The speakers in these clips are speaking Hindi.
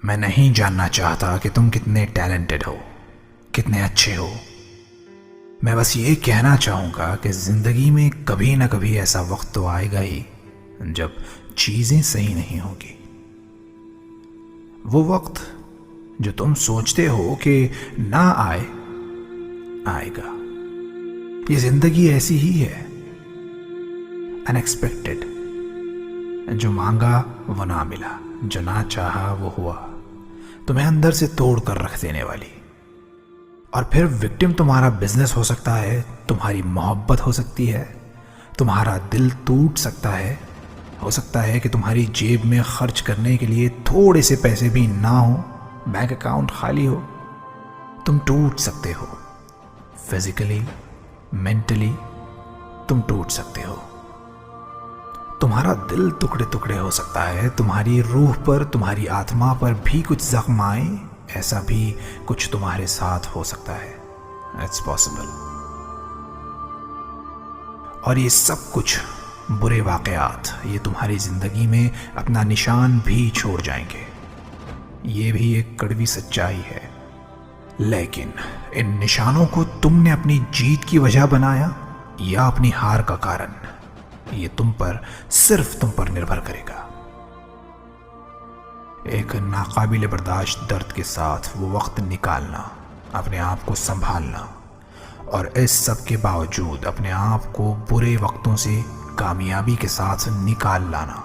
मैं नहीं जानना चाहता कि तुम कितने टैलेंटेड हो, कितने अच्छे हो। मैं बस ये कहना चाहूँगा कि ज़िंदगी में कभी ना कभी ऐसा वक्त तो आएगा ही जब चीज़ें सही नहीं होगी। वो वक्त जो तुम सोचते हो कि ना आए, आएगा। ये ज़िंदगी ऐसी ही है, अनएक्सपेक्टेड। जो मांगा वो ना मिला, जो ना चाहा वो हुआ, तुम्हें अंदर से तोड़ कर रख देने वाली। और फिर विक्टिम तुम्हारा बिजनेस हो सकता है, तुम्हारी मोहब्बत हो सकती है, तुम्हारा दिल टूट सकता है। हो सकता है कि तुम्हारी जेब में खर्च करने के लिए थोड़े से पैसे भी ना हो, बैंक अकाउंट खाली हो। तुम टूट सकते हो, फिजिकली, मेंटली तुम टूट सकते हो। तुम्हारा दिल टुकड़े टुकड़े हो सकता है, तुम्हारी रूह पर, तुम्हारी आत्मा पर भी कुछ जख्म आए। ऐसा भी कुछ तुम्हारे साथ हो सकता है। It's possible. और ये सब कुछ बुरे वाकयात ये तुम्हारी जिंदगी में अपना निशान भी छोड़ जाएंगे। ये भी एक कड़वी सच्चाई है। लेकिन इन निशानों को तुमने अपनी जीत की वजह बनाया या अपनी हार का कारण, ये सिर्फ तुम पर निर्भर करेगा। एक नाकाबिले बर्दाश्त दर्द के साथ वो वक्त निकालना, अपने आप को संभालना और इस सब के बावजूद अपने आप को बुरे वक्तों से कामयाबी के साथ निकाल लाना,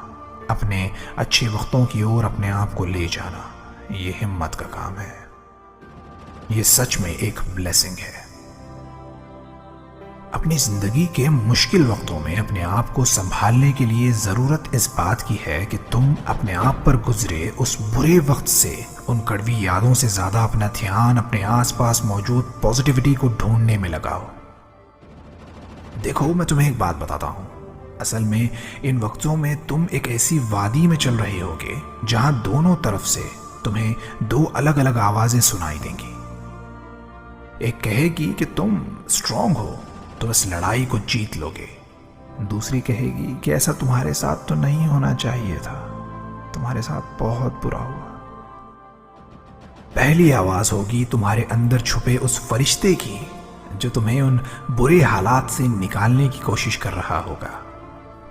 अपने अच्छे वक्तों की ओर अपने आप को ले जाना, ये हिम्मत का काम है। ये सच में एक ब्लेसिंग है। अपनी जिंदगी के मुश्किल वक्तों में अपने आप को संभालने के लिए जरूरत इस बात की है कि तुम अपने आप पर गुजरे उस बुरे वक्त से, उन कड़वी यादों से ज्यादा अपना ध्यान अपने आसपास मौजूद पॉजिटिविटी को ढूंढने में लगाओ। देखो, मैं तुम्हें एक बात बताता हूं। असल में इन वक्तों में तुम एक ऐसी वादी में चल रहे होगे जहां दोनों तरफ से तुम्हें दो अलग अलग आवाजें सुनाई देंगी। एक कहेगी कि तुम स्ट्रांग हो, तुम इस लड़ाई को जीत लोगे। दूसरी कहेगी कि ऐसा तुम्हारे साथ तो नहीं होना चाहिए था, तुम्हारे साथ बहुत बुरा हुआ। पहली आवाज होगी तुम्हारे अंदर छुपे उस फरिश्ते की जो तुम्हें उन बुरे हालात से निकालने की कोशिश कर रहा होगा,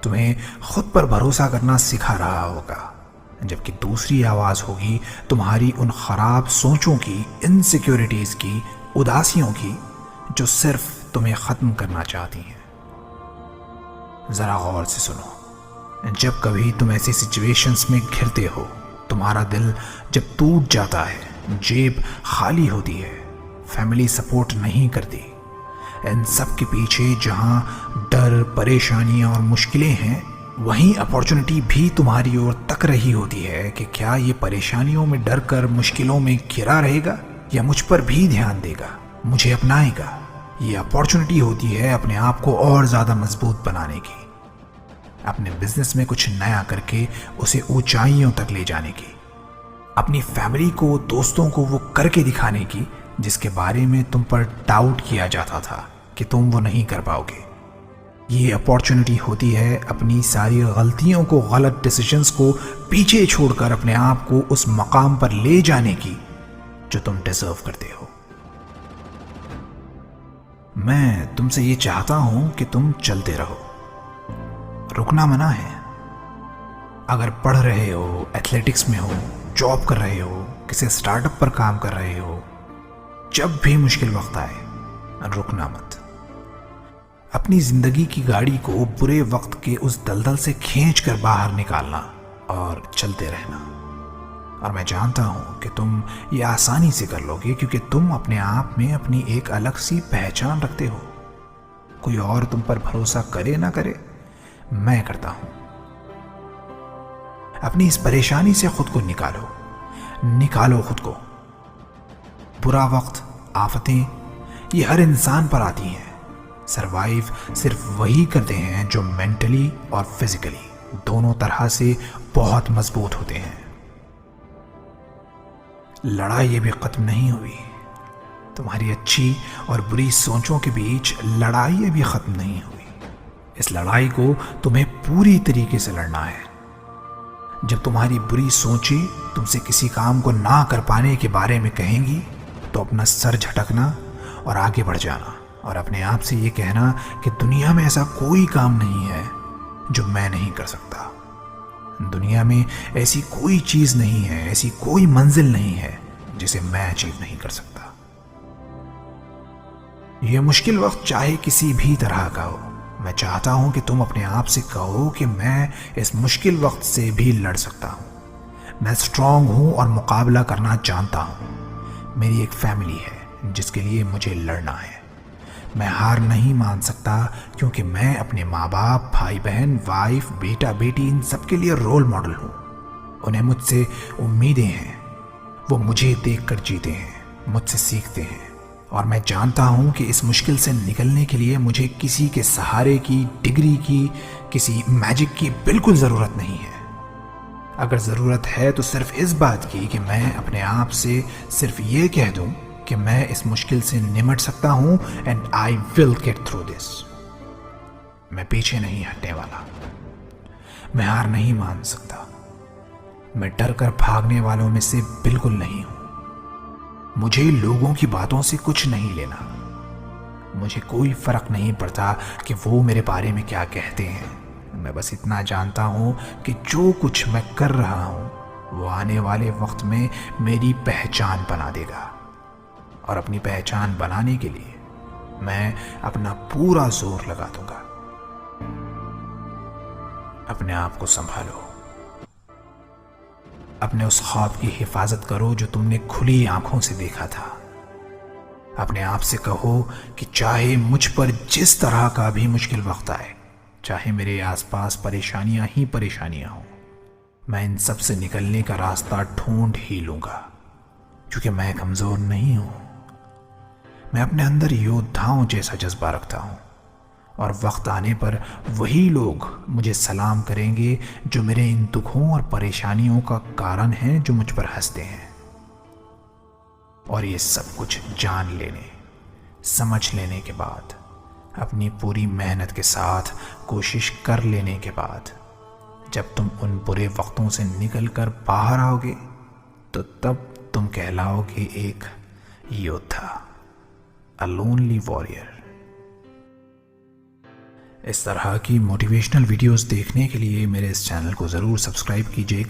तुम्हें खुद पर भरोसा करना सिखा रहा होगा। जबकि दूसरी आवाज होगी तुम्हारी उन खराब सोचों की, इनसिक्योरिटीज की, उदासियों की, जो सिर्फ तुम्हें खत्म करना चाहती हैं। जरा गौर से सुनो। जब कभी तुम ऐसी सिचुएशंस में घिरते हो, तुम्हारा दिल जब टूट जाता है, जेब खाली होती है, फैमिली सपोर्ट नहीं करती, इन सब के पीछे जहां डर, परेशानियां और मुश्किलें हैं, वहीं अपॉर्चुनिटी भी तुम्हारी ओर तक रही होती है कि क्या ये परेशानियों में डर कर मुश्किलों में घिरा रहेगा या मुझ पर भी ध्यान देगा, मुझे अपनाएगा। ये अपॉर्चुनिटी होती है अपने आप को और ज़्यादा मजबूत बनाने की, अपने बिजनेस में कुछ नया करके उसे ऊंचाइयों तक ले जाने की, अपनी फैमिली को, दोस्तों को वो करके दिखाने की जिसके बारे में तुम पर डाउट किया जाता था कि तुम वो नहीं कर पाओगे। ये अपॉर्चुनिटी होती है अपनी सारी गलतियों को, गलत डिसीजंस को पीछे छोड़कर अपने आप को उस मकाम पर ले जाने की जो तुम डिजर्व करते हो। मैं तुमसे ये चाहता हूं कि तुम चलते रहो, रुकना मना है। अगर पढ़ रहे हो, एथलेटिक्स में हो, जॉब कर रहे हो, किसी स्टार्टअप पर काम कर रहे हो, जब भी मुश्किल वक्त आए, रुकना मत। अपनी जिंदगी की गाड़ी को बुरे वक्त के उस दलदल से खींच कर बाहर निकालना और चलते रहना। और मैं जानता हूं कि तुम ये आसानी से कर लोगे, क्योंकि तुम अपने आप में अपनी एक अलग सी पहचान रखते हो। कोई और तुम पर भरोसा करे ना करे, मैं करता हूं। अपनी इस परेशानी से खुद को निकालो खुद को। बुरा वक्त, आफतें ये हर इंसान पर आती हैं। सरवाइव सिर्फ वही करते हैं जो मेंटली और फिजिकली दोनों तरह से बहुत मजबूत होते हैं। लड़ाई ये भी खत्म नहीं हुई। तुम्हारी अच्छी और बुरी सोचों के बीच लड़ाई ये भी खत्म नहीं हुई। इस लड़ाई को तुम्हें पूरी तरीके से लड़ना है। जब तुम्हारी बुरी सोचें तुमसे किसी काम को ना कर पाने के बारे में कहेंगी तो अपना सर झटकना और आगे बढ़ जाना और अपने आप से ये कहना कि दुनिया में ऐसा कोई काम नहीं है जो मैं नहीं कर सकता। दुनिया में ऐसी कोई चीज नहीं है, ऐसी कोई मंजिल नहीं है जिसे मैं अचीव नहीं कर सकता। यह मुश्किल वक्त चाहे किसी भी तरह का हो, मैं चाहता हूं कि तुम अपने आप से कहो कि मैं इस मुश्किल वक्त से भी लड़ सकता हूं। मैं स्ट्रांग हूं और मुकाबला करना जानता हूं। मेरी एक फैमिली है जिसके लिए मुझे लड़ना है। मैं हार नहीं मान सकता क्योंकि मैं अपने माँ बाप, भाई बहन, वाइफ, बेटा बेटी इन सबके लिए रोल मॉडल हूँ। उन्हें मुझसे उम्मीदें हैं, वो मुझे देखकर जीते हैं, मुझसे सीखते हैं और मैं जानता हूँ कि इस मुश्किल से निकलने के लिए मुझे किसी के सहारे की, डिग्री की, किसी मैजिक की बिल्कुल ज़रूरत नहीं है। अगर ज़रूरत है तो सिर्फ इस बात की कि मैं अपने आप से सिर्फ ये कह दूँ कि मैं इस मुश्किल से निमट सकता हूं and I will get through this. मैं पीछे नहीं हटने वाला। मैं हार नहीं मान सकता। मैं डर कर भागने वालों में से बिल्कुल नहीं हूं। मुझे लोगों की बातों से कुछ नहीं लेना। मुझे कोई फर्क नहीं पड़ता कि वो मेरे बारे में क्या कहते हैं। मैं बस इतना जानता हूं कि जो कुछ मैं कर रहा हूं वो आने वाले वक्त में मेरी पहचान बना देगा और अपनी पहचान बनाने के लिए मैं अपना पूरा जोर लगा दूंगा। अपने आप को संभालो। अपने उस ख्वाब की हिफाजत करो जो तुमने खुली आंखों से देखा था। अपने आप से कहो कि चाहे मुझ पर जिस तरह का भी मुश्किल वक्त आए, चाहे मेरे आसपास परेशानियां ही परेशानियां हों, मैं इन सब से निकलने का रास्ता ढूंढ ही लूंगा क्योंकि मैं कमजोर नहीं हूं। मैं अपने अंदर योद्धाओं जैसा जज्बा रखता हूं और वक्त आने पर वही लोग मुझे सलाम करेंगे जो मेरे इन दुखों और परेशानियों का कारण हैं, जो मुझ पर हंसते हैं। और ये सब कुछ जान लेने, समझ लेने के बाद, अपनी पूरी मेहनत के साथ कोशिश कर लेने के बाद, जब तुम उन बुरे वक्तों से निकल कर बाहर आओगे तो तब तुम कहलाओगे एक योद्धा, अ लोनली वॉरियर। इस तरह की मोटिवेशनल वीडियोस देखने के लिए मेरे इस चैनल को ज़रूर सब्सक्राइब कीजिए।